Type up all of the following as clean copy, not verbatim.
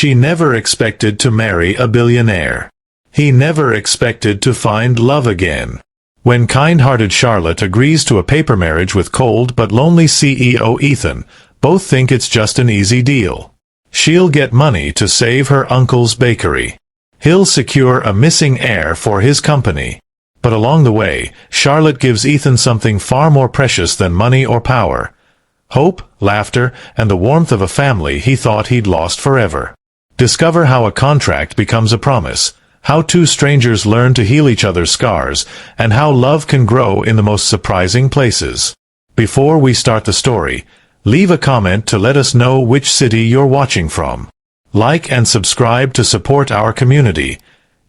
She never expected to marry a billionaire. He never expected to find love again. When kind-hearted Charlotte agrees to a paper marriage with cold but lonely CEO Ethan, both think it's just an easy deal. She'll get money to save her uncle's bakery. He'll secure a missing heir for his company. But along the way, Charlotte gives Ethan something far more precious than money or power: hope, laughter, and the warmth of a family he thought he'd lost forever. Discover how a contract becomes a promise, how two strangers learn to heal each other's scars, and how love can grow in the most surprising places. Before we start the story, leave a comment to let us know which city you're watching from. Like and subscribe to support our community.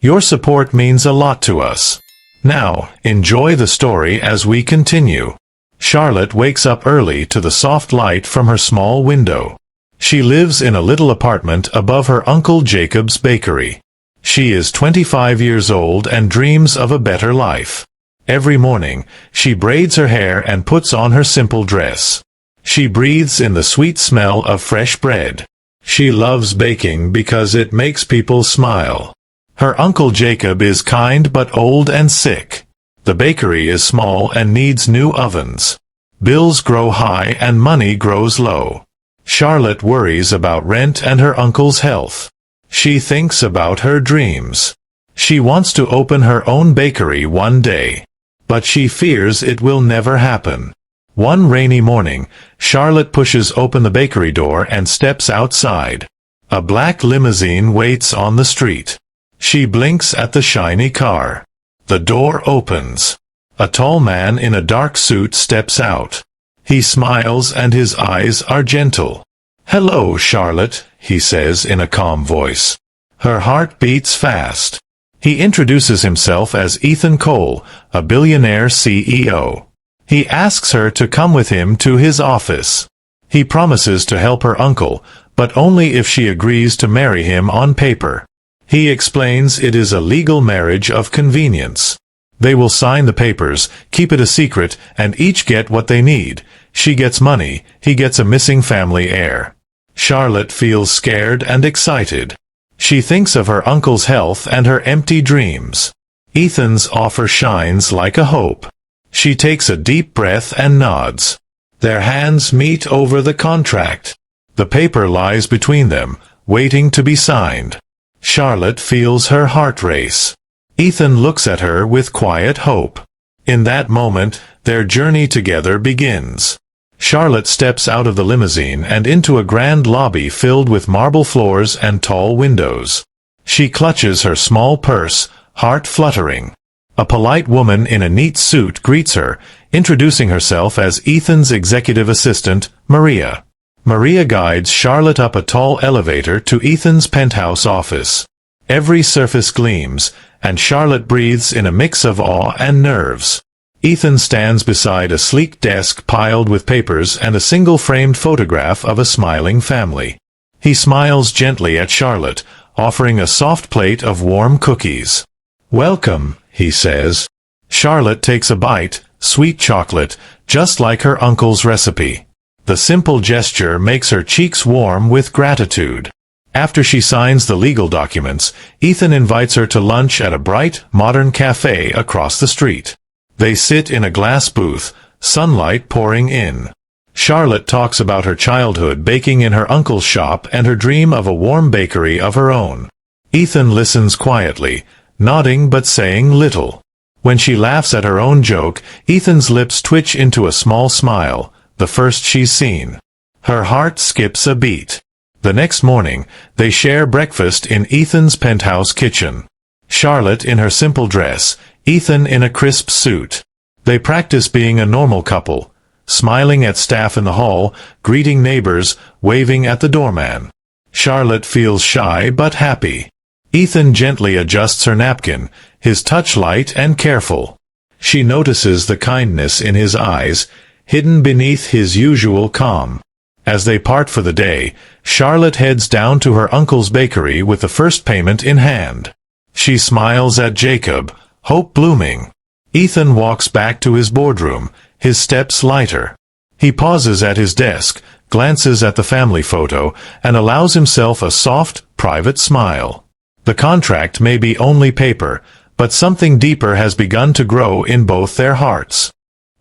Your support means a lot to us. Now, enjoy the story as we continue. Charlotte wakes up early to the soft light from her small window. She lives in a little apartment above her Uncle Jacob's bakery. She is 25 years old and dreams of a better life. Every morning, she braids her hair and puts on her simple dress. She breathes in the sweet smell of fresh bread. She loves baking because it makes people smile. Her Uncle Jacob is kind but old and sick. The bakery is small and needs new ovens. Bills grow high and money grows low. Charlotte worries about rent and her uncle's health. She thinks about her dreams. She wants to open her own bakery one day. But she fears it will never happen. One rainy morning, Charlotte pushes open the bakery door and steps outside. A black limousine waits on the street. She blinks at the shiny car. The door opens. A tall man in a dark suit steps out. He smiles and his eyes are gentle. "Hello, Charlotte," he says in a calm voice. Her heart beats fast. He introduces himself as Ethan Cole, a billionaire CEO. He asks her to come with him to his office. He promises to help her uncle, but only if she agrees to marry him on paper. He explains it is a legal marriage of convenience. They will sign the papers, keep it a secret, and each get what they need. She gets money, he gets a missing family heir. Charlotte feels scared and excited. She thinks of her uncle's health and her empty dreams. Ethan's offer shines like a hope. She takes a deep breath and nods. Their hands meet over the contract. The paper lies between them, waiting to be signed. Charlotte feels her heart race. Ethan looks at her with quiet hope. In that moment, their journey together begins. Charlotte steps out of the limousine and into a grand lobby filled with marble floors and tall windows. She clutches her small purse, heart fluttering. A polite woman in a neat suit greets her, introducing herself as Ethan's executive assistant, Maria. Maria guides Charlotte up a tall elevator to Ethan's penthouse office. Every surface gleams, and Charlotte breathes in a mix of awe and nerves. Ethan stands beside a sleek desk piled with papers and a single framed photograph of a smiling family. He smiles gently at Charlotte, offering a soft plate of warm cookies. "Welcome," he says. Charlotte takes a bite, sweet chocolate, just like her uncle's recipe. The simple gesture makes her cheeks warm with gratitude. After she signs the legal documents, Ethan invites her to lunch at a bright, modern cafe across the street. They sit in a glass booth, sunlight pouring in. Charlotte talks about her childhood baking in her uncle's shop and her dream of a warm bakery of her own. Ethan listens quietly, nodding but saying little. When she laughs at her own joke, Ethan's lips twitch into a small smile, the first she's seen. Her heart skips a beat. The next morning, they share breakfast in Ethan's penthouse kitchen. Charlotte in her simple dress, Ethan in a crisp suit. They practice being a normal couple, smiling at staff in the hall, greeting neighbors, waving at the doorman. Charlotte feels shy but happy. Ethan gently adjusts her napkin, his touch light and careful. She notices the kindness in his eyes, hidden beneath his usual calm. As they part for the day, Charlotte heads down to her uncle's bakery with the first payment in hand. She smiles at Jacob, hope blooming. Ethan walks back to his boardroom, his steps lighter. He pauses at his desk, glances at the family photo, and allows himself a soft, private smile. The contract may be only paper, but something deeper has begun to grow in both their hearts.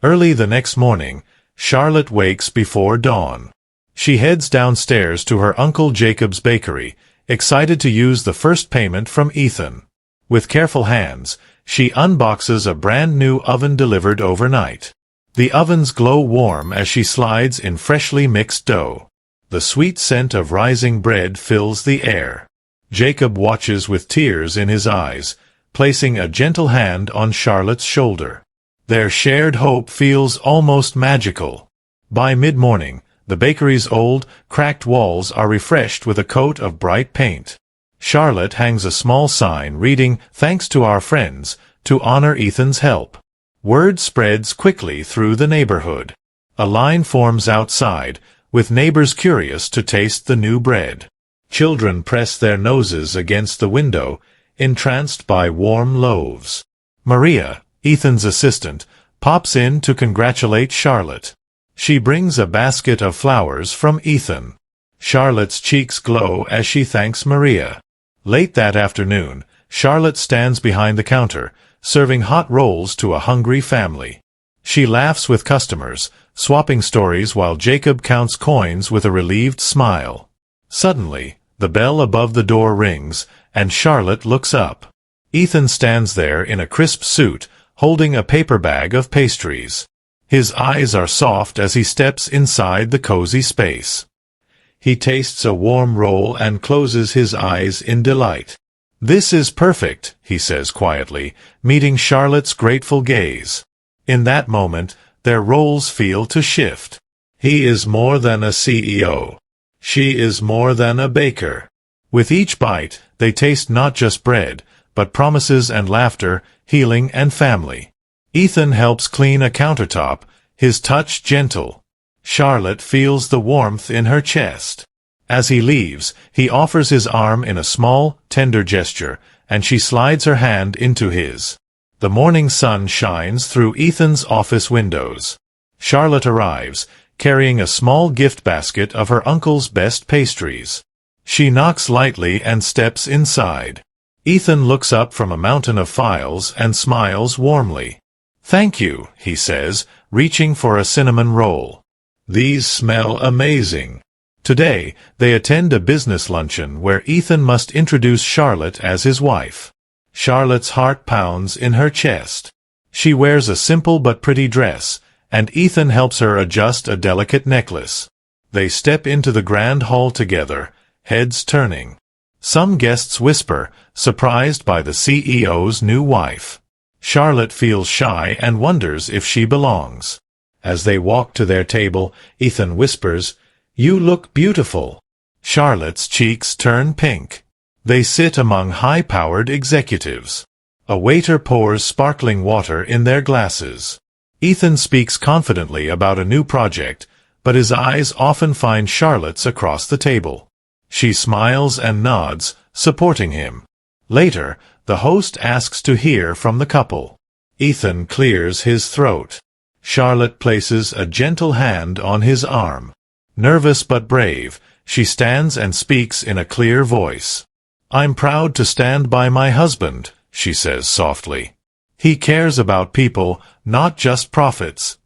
Early the next morning, Charlotte wakes before dawn. She heads downstairs to her Uncle Jacob's bakery, excited to use the first payment from Ethan. With careful hands, she unboxes a brand-new oven delivered overnight. The ovens glow warm as she slides in freshly mixed dough. The sweet scent of rising bread fills the air. Jacob watches with tears in his eyes, placing a gentle hand on Charlotte's shoulder. Their shared hope feels almost magical. By mid-morning, the bakery's old, cracked walls are refreshed with a coat of bright paint. Charlotte hangs a small sign reading, "Thanks to our friends," to honor Ethan's help. Word spreads quickly through the neighborhood. A line forms outside, with neighbors curious to taste the new bread. Children press their noses against the window, entranced by warm loaves. Maria, Ethan's assistant, pops in to congratulate Charlotte. She brings a basket of flowers from Ethan. Charlotte's cheeks glow as she thanks Maria. Late that afternoon, Charlotte stands behind the counter, serving hot rolls to a hungry family. She laughs with customers, swapping stories while Jacob counts coins with a relieved smile. Suddenly, the bell above the door rings, and Charlotte looks up. Ethan stands there in a crisp suit, holding a paper bag of pastries. His eyes are soft as he steps inside the cozy space. He tastes a warm roll and closes his eyes in delight. "This is perfect," he says quietly, meeting Charlotte's grateful gaze. In that moment, their roles feel to shift. He is more than a CEO. She is more than a baker. With each bite, they taste not just bread, but promises and laughter, healing and family. Ethan helps clean a countertop, his touch gentle. Charlotte feels the warmth in her chest. As he leaves, he offers his arm in a small, tender gesture, and she slides her hand into his. The morning sun shines through Ethan's office windows. Charlotte arrives, carrying a small gift basket of her uncle's best pastries. She knocks lightly and steps inside. Ethan looks up from a mountain of files and smiles warmly. "Thank you," he says, reaching for a cinnamon roll. "These smell amazing." Today, they attend a business luncheon where Ethan must introduce Charlotte as his wife. Charlotte's heart pounds in her chest. She wears a simple but pretty dress, and Ethan helps her adjust a delicate necklace. They step into the grand hall together, heads turning. Some guests whisper, surprised by the CEO's new wife. Charlotte feels shy and wonders if she belongs. As they walk to their table, Ethan whispers, "You look beautiful." Charlotte's cheeks turn pink. They sit among high-powered executives. A waiter pours sparkling water in their glasses. Ethan speaks confidently about a new project, but his eyes often find Charlotte's across the table. She smiles and nods, supporting him. Later, the host asks to hear from the couple. Ethan clears his throat. Charlotte places a gentle hand on his arm. Nervous but brave, she stands and speaks in a clear voice. "I'm proud to stand by my husband," she says softly. "He cares about people, not just profits."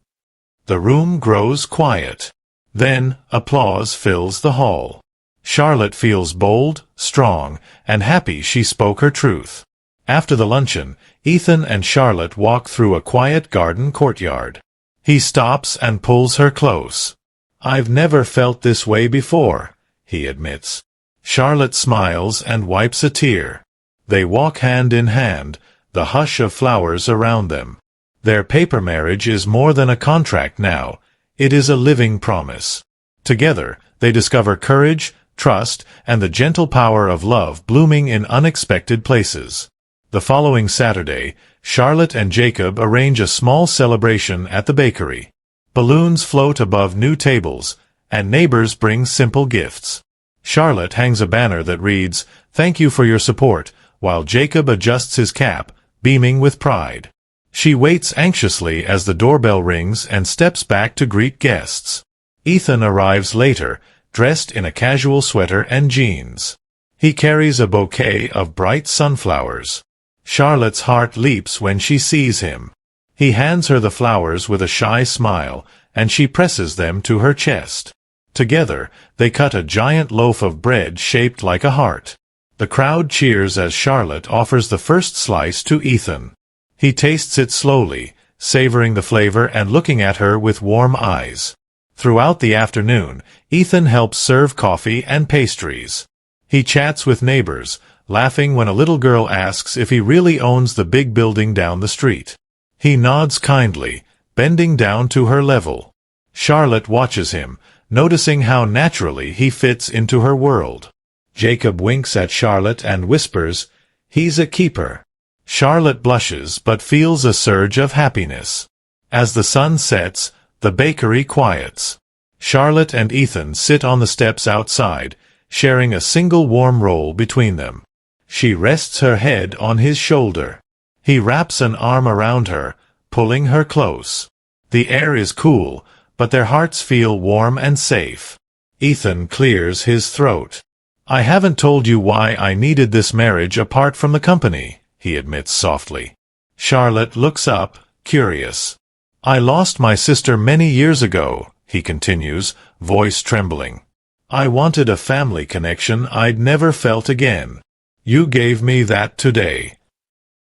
The room grows quiet. Then, applause fills the hall. Charlotte feels bold, strong, and happy she spoke her truth. After the luncheon, Ethan and Charlotte walk through a quiet garden courtyard. He stops and pulls her close. "I've never felt this way before," he admits. Charlotte smiles and wipes a tear. They walk hand in hand, the hush of flowers around them. Their paper marriage is more than a contract now. It is a living promise. Together, they discover courage, trust, and the gentle power of love blooming in unexpected places. The following Saturday, Charlotte and Jacob arrange a small celebration at the bakery. Balloons float above new tables, and neighbors bring simple gifts. Charlotte hangs a banner that reads, "Thank you for your support," while Jacob adjusts his cap, beaming with pride. She waits anxiously as the doorbell rings and steps back to greet guests. Ethan arrives later, dressed in a casual sweater and jeans. He carries a bouquet of bright sunflowers. Charlotte's heart leaps when she sees him. He hands her the flowers with a shy smile, and she presses them to her chest. Together, they cut a giant loaf of bread shaped like a heart. The crowd cheers as Charlotte offers the first slice to Ethan. He tastes it slowly, savoring the flavor and looking at her with warm eyes. Throughout the afternoon, Ethan helps serve coffee and pastries. He chats with neighbors, laughing when a little girl asks if he really owns the big building down the street. He nods kindly, bending down to her level. Charlotte watches him, noticing how naturally he fits into her world. Jacob winks at Charlotte and whispers, "He's a keeper." Charlotte blushes but feels a surge of happiness. As the sun sets, the bakery quiets. Charlotte and Ethan sit on the steps outside, sharing a single warm roll between them. She rests her head on his shoulder. He wraps an arm around her, pulling her close. The air is cool, but their hearts feel warm and safe. Ethan clears his throat. "I haven't told you why I needed this marriage apart from the company," he admits softly. Charlotte looks up, curious. "I lost my sister many years ago," he continues, voice trembling. "I wanted a family connection I'd never felt again. You gave me that today."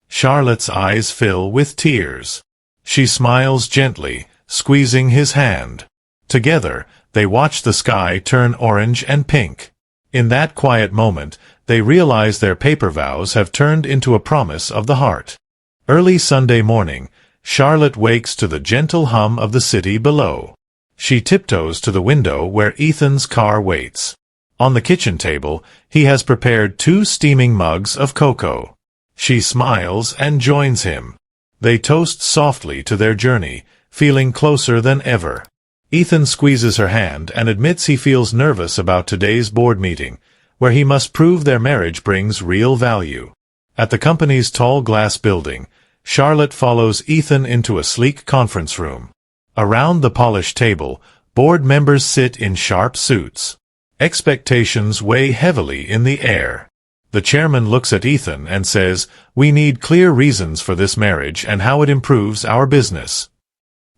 Charlotte's eyes fill with tears. She smiles gently, squeezing his hand. Together, they watch the sky turn orange and pink. In that quiet moment, they realize their paper vows have turned into a promise of the heart. Early Sunday morning, Charlotte wakes to the gentle hum of the city below. She tiptoes to the window where Ethan's car waits. On the kitchen table, he has prepared 2 steaming mugs of cocoa. She smiles and joins him. They toast softly to their journey, feeling closer than ever. Ethan squeezes her hand and admits he feels nervous about today's board meeting, where he must prove their marriage brings real value. At the company's tall glass building, Charlotte follows Ethan into a sleek conference room. Around the polished table, board members sit in sharp suits. Expectations weigh heavily in the air. The chairman looks at Ethan and says, "We need clear reasons for this marriage and how it improves our business."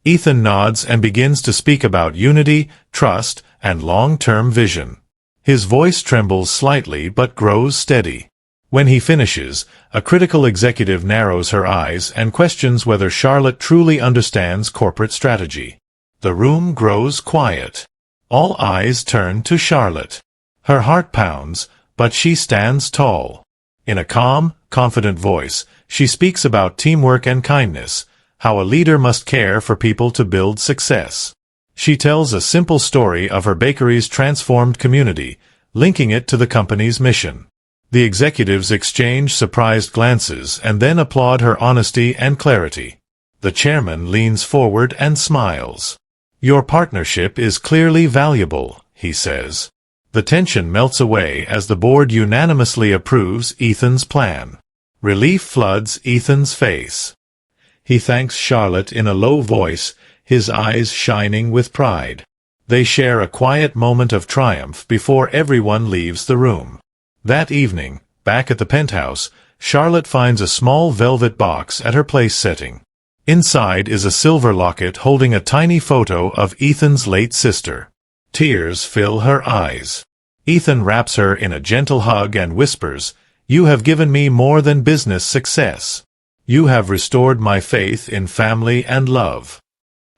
Ethan nods and begins to speak about unity, trust, and long-term vision. His voice trembles slightly but grows steady. When he finishes, a critical executive narrows her eyes and questions whether Charlotte truly understands corporate strategy. The room grows quiet. All eyes turn to Charlotte. Her heart pounds, but she stands tall. In a calm, confident voice, she speaks about teamwork and kindness, how a leader must care for people to build success. She tells a simple story of her bakery's transformed community, linking it to the company's mission. The executives exchange surprised glances and then applaud her honesty and clarity. The chairman leans forward and smiles. "Your partnership is clearly valuable," he says. The tension melts away as the board unanimously approves Ethan's plan. Relief floods Ethan's face. He thanks Charlotte in a low voice, his eyes shining with pride. They share a quiet moment of triumph before everyone leaves the room. That evening, back at the penthouse, Charlotte finds a small velvet box at her place setting. Inside is a silver locket holding a tiny photo of Ethan's late sister. Tears fill her eyes. Ethan wraps her in a gentle hug and whispers, "You have given me more than business success. You have restored my faith in family and love."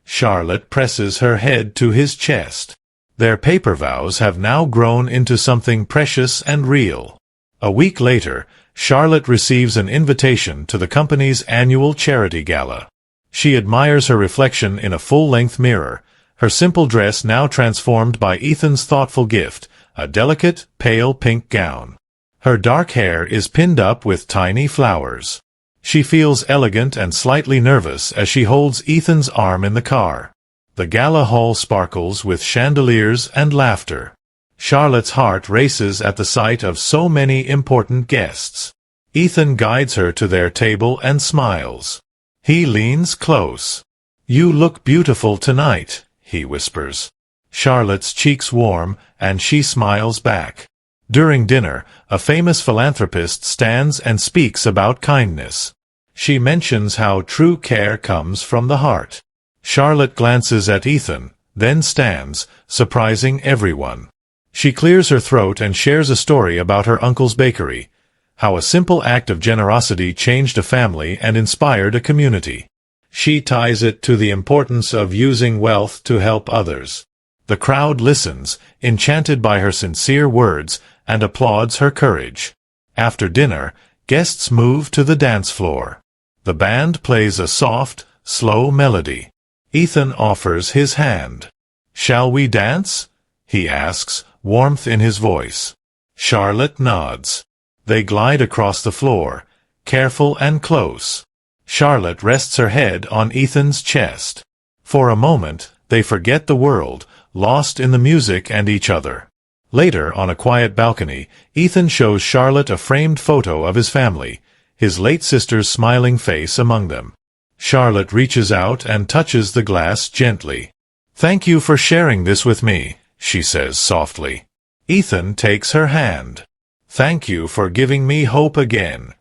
Charlotte presses her head to his chest. Their paper vows have now grown into something precious and real. A week later, Charlotte receives an invitation to the company's annual charity gala. She admires her reflection in a full-length mirror, her simple dress now transformed by Ethan's thoughtful gift, a delicate, pale pink gown. Her dark hair is pinned up with tiny flowers. She feels elegant and slightly nervous as she holds Ethan's arm in the car. The gala hall sparkles with chandeliers and laughter. Charlotte's heart races at the sight of so many important guests. Ethan guides her to their table and smiles. He leans close. "You look beautiful tonight," he whispers. Charlotte's cheeks warm, and she smiles back. During dinner, a famous philanthropist stands and speaks about kindness. She mentions how true care comes from the heart. Charlotte glances at Ethan, then stands, surprising everyone. She clears her throat and shares a story about her uncle's bakery, how a simple act of generosity changed a family and inspired a community. She ties it to the importance of using wealth to help others. The crowd listens, enchanted by her sincere words, and applauds her courage. After dinner, guests move to the dance floor. The band plays a soft, slow melody. Ethan offers his hand. "Shall we dance?" he asks, warmth in his voice. Charlotte nods. They glide across the floor, careful and close. Charlotte rests her head on Ethan's chest. For a moment, they forget the world, lost in the music and each other. Later, on a quiet balcony, Ethan shows Charlotte a framed photo of his family, his late sister's smiling face among them. Charlotte reaches out and touches the glass gently. "Thank you for sharing this with me," she says softly. Ethan takes her hand. "Thank you for giving me hope again."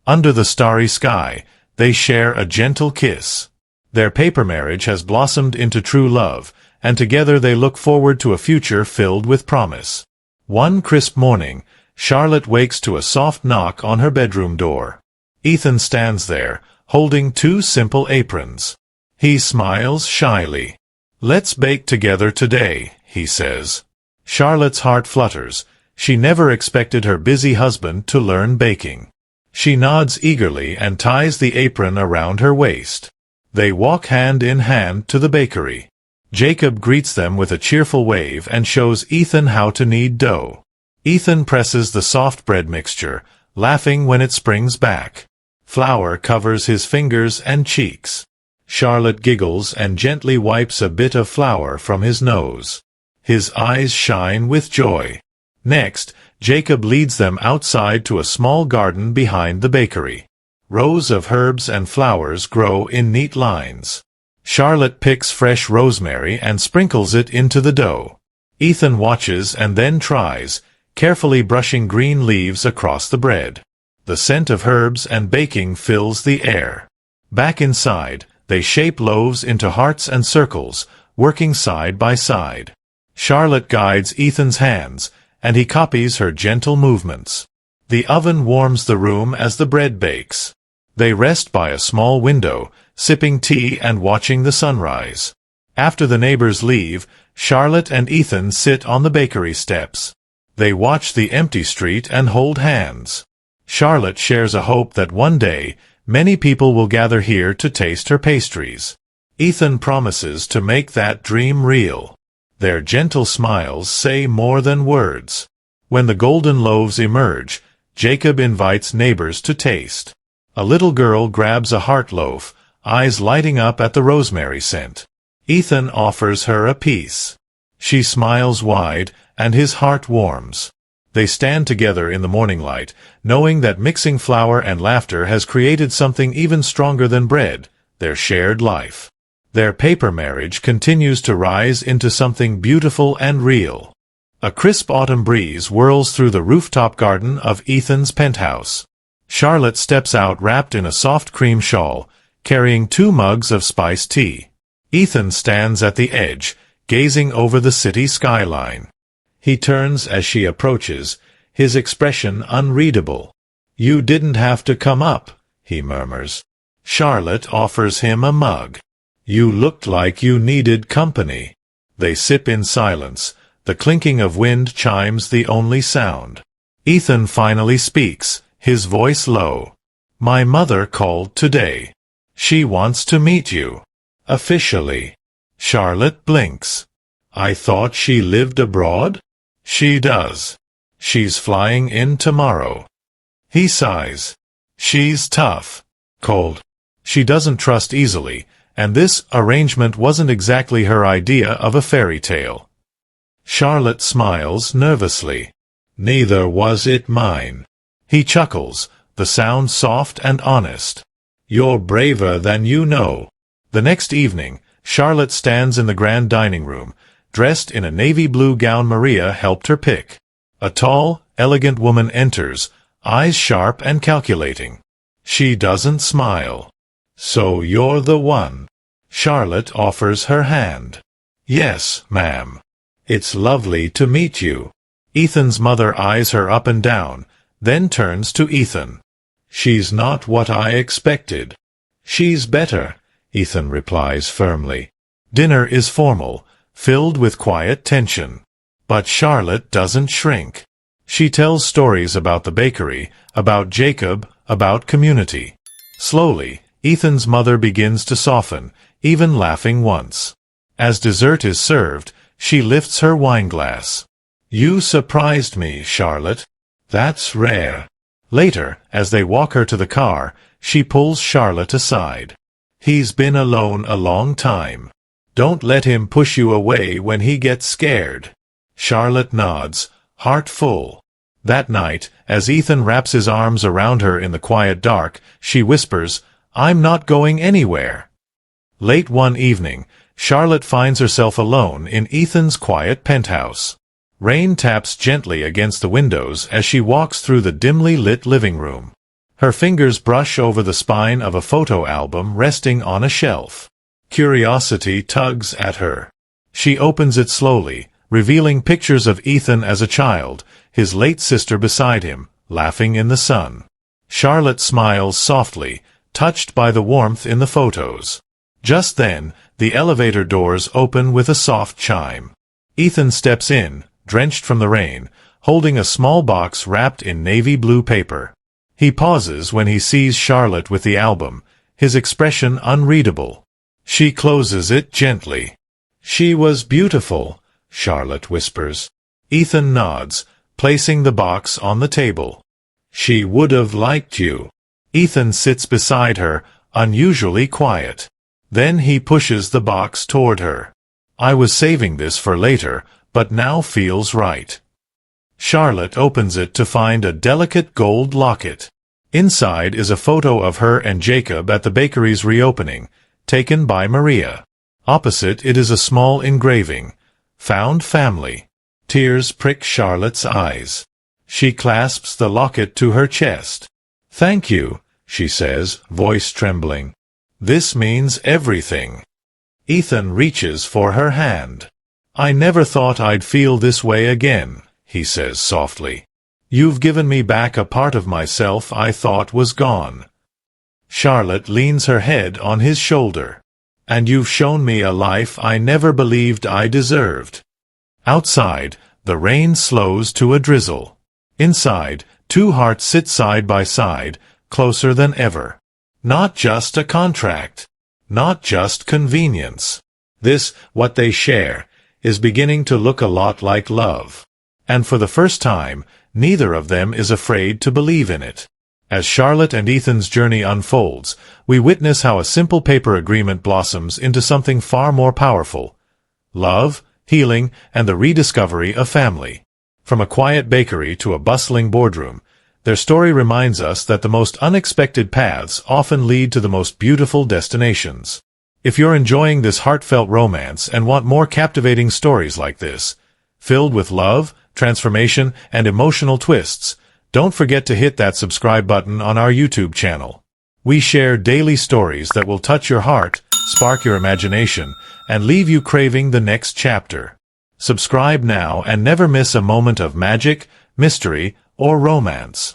Under the starry sky, they share a gentle kiss. Their paper marriage has blossomed into true love, and together they look forward to a future filled with promise. One crisp morning, Charlotte wakes to a soft knock on her bedroom door. Ethan stands there, holding two simple aprons. He smiles shyly. "Let's bake together today," he says. Charlotte's heart flutters. She never expected her busy husband to learn baking. She nods eagerly and ties the apron around her waist. They walk hand in hand to the bakery. Jacob greets them with a cheerful wave and shows Ethan how to knead dough. Ethan presses the soft bread mixture, laughing when it springs back. Flour covers his fingers and cheeks. Charlotte giggles and gently wipes a bit of flour from his nose. His eyes shine with joy. Next, Jacob leads them outside to a small garden behind the bakery. Rows of herbs and flowers grow in neat lines. Charlotte picks fresh rosemary and sprinkles it into the dough. Ethan watches and then tries, carefully brushing green leaves across the bread. The scent of herbs and baking fills the air. Back inside, they shape loaves into hearts and circles, working side by side. Charlotte guides Ethan's hands, and he copies her gentle movements. The oven warms the room as the bread bakes. They rest by a small window, sipping tea and watching the sunrise. After the neighbors leave, Charlotte and Ethan sit on the bakery steps. They watch the empty street and hold hands. Charlotte shares a hope that one day, many people will gather here to taste her pastries. Ethan promises to make that dream real. Their gentle smiles say more than words. When the golden loaves emerge, Jacob invites neighbors to taste. A little girl grabs a heart loaf, eyes lighting up at the rosemary scent. Ethan offers her a piece. She smiles wide, and his heart warms. They stand together in the morning light, knowing that mixing flour and laughter has created something even stronger than bread, their shared life. Their paper marriage continues to rise into something beautiful and real. A crisp autumn breeze whirls through the rooftop garden of Ethan's penthouse. Charlotte steps out wrapped in a soft cream shawl, carrying 2 mugs of spiced tea. Ethan stands at the edge, gazing over the city skyline. He turns as she approaches, his expression unreadable. "You didn't have to come up," he murmurs. Charlotte offers him a mug. "You looked like you needed company." They sip in silence. The clinking of wind chimes the only sound. Ethan finally speaks, his voice low. "My mother called today. She wants to meet you. Officially." Charlotte blinks. "I thought she lived abroad?" "She does. She's flying in tomorrow." He sighs. "She's tough. Cold. She doesn't trust easily, and this arrangement wasn't exactly her idea of a fairy tale." Charlotte smiles nervously. "Neither was it mine." He chuckles, the sound soft and honest. "You're braver than you know." The next evening, Charlotte stands in the grand dining room, dressed in a navy blue gown Maria helped her pick. A tall, elegant woman enters, eyes sharp and calculating. She doesn't smile. "So you're the one." Charlotte offers her hand. "Yes, ma'am. It's lovely to meet you." Ethan's mother eyes her up and down, then turns to Ethan. "She's not what I expected." "She's better," Ethan replies firmly. Dinner is formal, filled with quiet tension. But Charlotte doesn't shrink. She tells stories about the bakery, about Jacob, about community. Slowly, Ethan's mother begins to soften, even laughing once. As dessert is served, she lifts her wineglass. "You surprised me, Charlotte. That's rare." Later, as they walk her to the car, she pulls Charlotte aside. "He's been alone a long time. Don't let him push you away when he gets scared." Charlotte nods, heart full. That night, as Ethan wraps his arms around her in the quiet dark, she whispers, "I'm not going anywhere." Late one evening, Charlotte finds herself alone in Ethan's quiet penthouse. Rain taps gently against the windows as she walks through the dimly lit living room. Her fingers brush over the spine of a photo album resting on a shelf. Curiosity tugs at her. She opens it slowly, revealing pictures of Ethan as a child, his late sister beside him, laughing in the sun. Charlotte smiles softly, touched by the warmth in the photos. Just then, the elevator doors open with a soft chime. Ethan steps in, drenched from the rain, holding a small box wrapped in navy blue paper. He pauses when he sees Charlotte with the album, his expression unreadable. She closes it gently. "She was beautiful," Charlotte whispers. Ethan nods, placing the box on the table. "She would have liked you." Ethan sits beside her, unusually quiet. Then he pushes the box toward her. "I was saving this for later, but now feels right." Charlotte opens it to find a delicate gold locket. Inside is a photo of her and Jacob at the bakery's reopening, taken by Maria. Opposite it is a small engraving, "Found Family." Tears prick Charlotte's eyes. She clasps the locket to her chest. "Thank you," she says, voice trembling. "This means everything." Ethan reaches for her hand. "I never thought I'd feel this way again," he says softly. "You've given me back a part of myself I thought was gone." Charlotte leans her head on his shoulder. "And you've shown me a life I never believed I deserved." Outside, the rain slows to a drizzle. Inside, two hearts sit side by side, closer than ever. Not just a contract. Not just convenience. This, what they share, is beginning to look a lot like love. And for the first time, neither of them is afraid to believe in it. As Charlotte and Ethan's journey unfolds, we witness how a simple paper agreement blossoms into something far more powerful. Love, healing, and the rediscovery of family. From a quiet bakery to a bustling boardroom, their story reminds us that the most unexpected paths often lead to the most beautiful destinations. If you're enjoying this heartfelt romance and want more captivating stories like this, filled with love, transformation, and emotional twists, don't forget to hit that subscribe button on our YouTube channel. We share daily stories that will touch your heart, spark your imagination, and leave you craving the next chapter. Subscribe now and never miss a moment of magic, mystery, or romance.